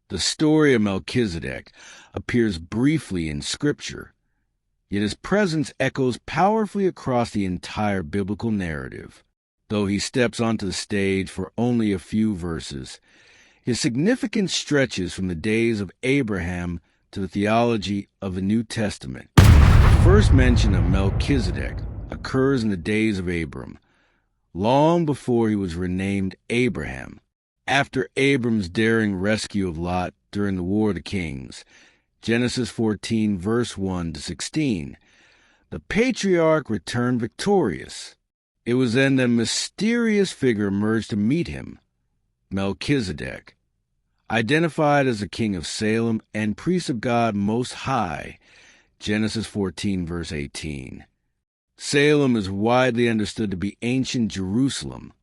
The story of Melchizedek appears briefly in Scripture, yet his presence echoes powerfully across the entire biblical narrative. Though he steps onto the stage for only a few verses, his significance stretches from the days of Abraham to the theology of the New Testament. The first mention of Melchizedek occurs in the days of Abram, long before he was renamed Abraham. After Abram's daring rescue of Lot during the War of the Kings, Genesis 14, verse 1 to 16, the patriarch returned victorious. It was then that a mysterious figure emerged to meet him, Melchizedek. Identified as the king of Salem and priest of God Most High, Genesis 14, verse 18. Salem is widely understood to be ancient Jerusalem,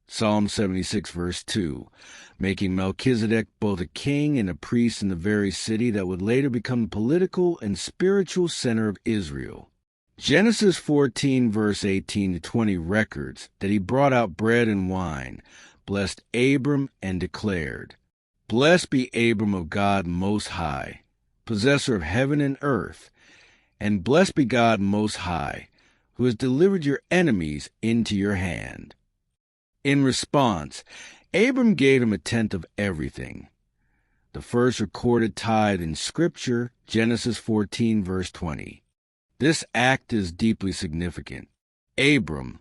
Psalm 76, verse 2, making Melchizedek both a king and a priest in the very city that would later become the political and spiritual center of Israel. Genesis 14, verse 18 to 20 records that he brought out bread and wine, blessed Abram, and declared, "Blessed be Abram of God Most High, possessor of heaven and earth, and blessed be God Most High, who has delivered your enemies into your hand." In response, Abram gave him a tenth of everything. The first recorded tithe in Scripture, Genesis 14, verse 20. This act is deeply significant. Abram,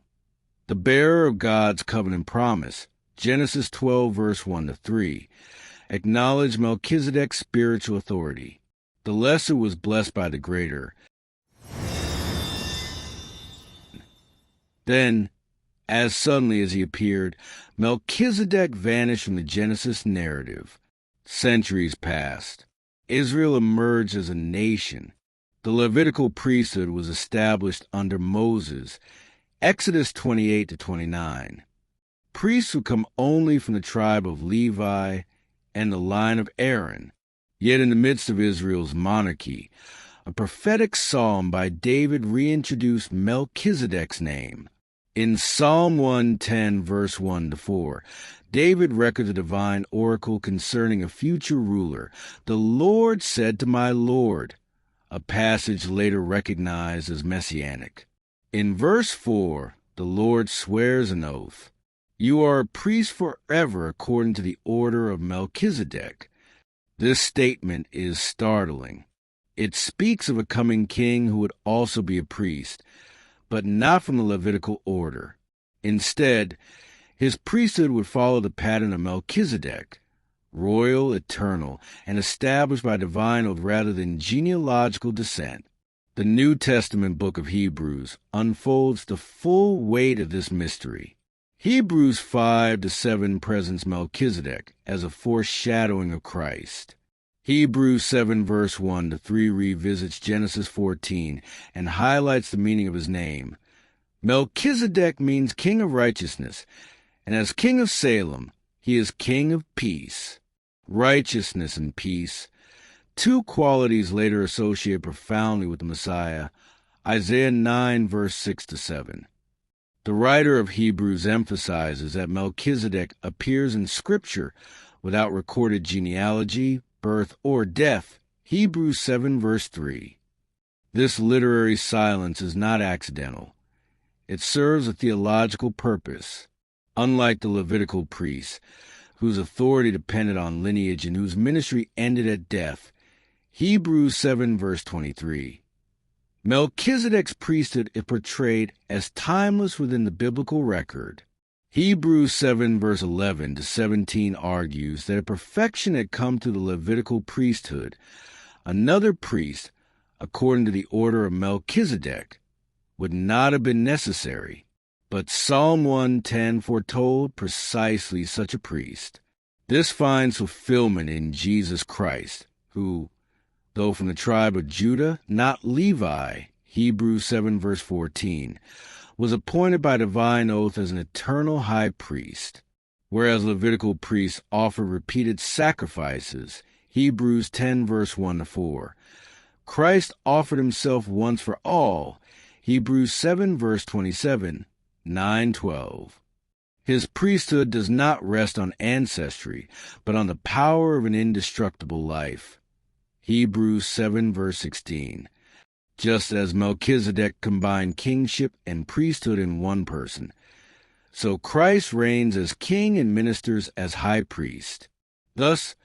the bearer of God's covenant promise, Genesis 12, verse 1 to 3, acknowledged Melchizedek's spiritual authority. The lesser was blessed by the greater. Then, as suddenly as he appeared, Melchizedek vanished from the Genesis narrative. Centuries passed. Israel emerged as a nation. The Levitical priesthood was established under Moses, Exodus 28 to 29. Priests would come only from the tribe of Levi and the line of Aaron. Yet in the midst of Israel's monarchy, a prophetic psalm by David reintroduced Melchizedek's name. In Psalm 110, verse 1 to 4, David records a divine oracle concerning a future ruler. "The Lord said to my Lord," a passage later recognized as messianic. In verse 4, the Lord swears an oath. "You are a priest forever according to the order of Melchizedek." This statement is startling. It speaks of a coming king who would also be a priest, but not from the Levitical order. Instead, his priesthood would follow the pattern of Melchizedek, royal, eternal, and established by divine oath rather than genealogical descent. The New Testament book of Hebrews unfolds the full weight of this mystery. Hebrews 5 to 7 presents Melchizedek as a foreshadowing of Christ. Hebrews 7 verse 1 to 3 revisits Genesis 14 and highlights the meaning of his name. Melchizedek means king of righteousness, and as king of Salem, he is king of peace. Righteousness and peace, two qualities later associated profoundly with the Messiah. Isaiah 9 verse 6 to 7. The writer of Hebrews emphasizes that Melchizedek appears in Scripture without recorded genealogy, birth, or death. Hebrews 7 verse 3. This literary silence is not accidental. It serves a theological purpose. Unlike the Levitical priests, whose authority depended on lineage and whose ministry ended at death, Hebrews 7 verse 23. Melchizedek's priesthood is portrayed as timeless within the biblical record. Hebrews 7 verse 11 to 17 argues that if perfection had come through the Levitical priesthood, another priest, according to the order of Melchizedek, would not have been necessary. But Psalm 110 foretold precisely such a priest. This finds fulfillment in Jesus Christ, who, though from the tribe of Judah, not Levi, Hebrews 7 verse 14, was appointed by divine oath as an eternal high priest, whereas Levitical priests offered repeated sacrifices, Hebrews 10 verse 1 to 4. Christ offered himself once for all, Hebrews 7 verse 27, 9:12. His priesthood does not rest on ancestry, but on the power of an indestructible life. Hebrews 7 verse 16. Just as Melchizedek combined kingship and priesthood in one person, so Christ reigns as king and ministers as high priest. Thus,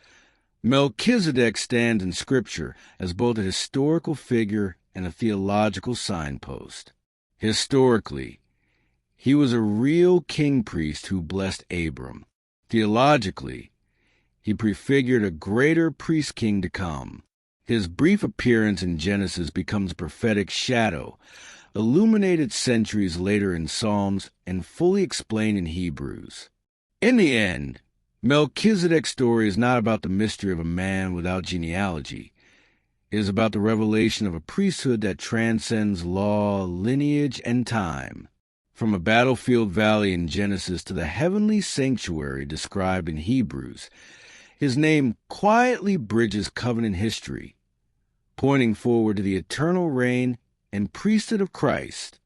Melchizedek stands in Scripture as both a historical figure and a theological signpost. Historically, he was a real king-priest who blessed Abram. Theologically, he prefigured a greater priest-king to come. His brief appearance in Genesis becomes a prophetic shadow, illuminated centuries later in Psalms and fully explained in Hebrews. In the end, Melchizedek's story is not about the mystery of a man without genealogy. It is about the revelation of a priesthood that transcends law, lineage, and time. From a battlefield valley in Genesis to the heavenly sanctuary described in Hebrews, his name quietly bridges covenant history, pointing forward to the eternal reign and priesthood of Christ.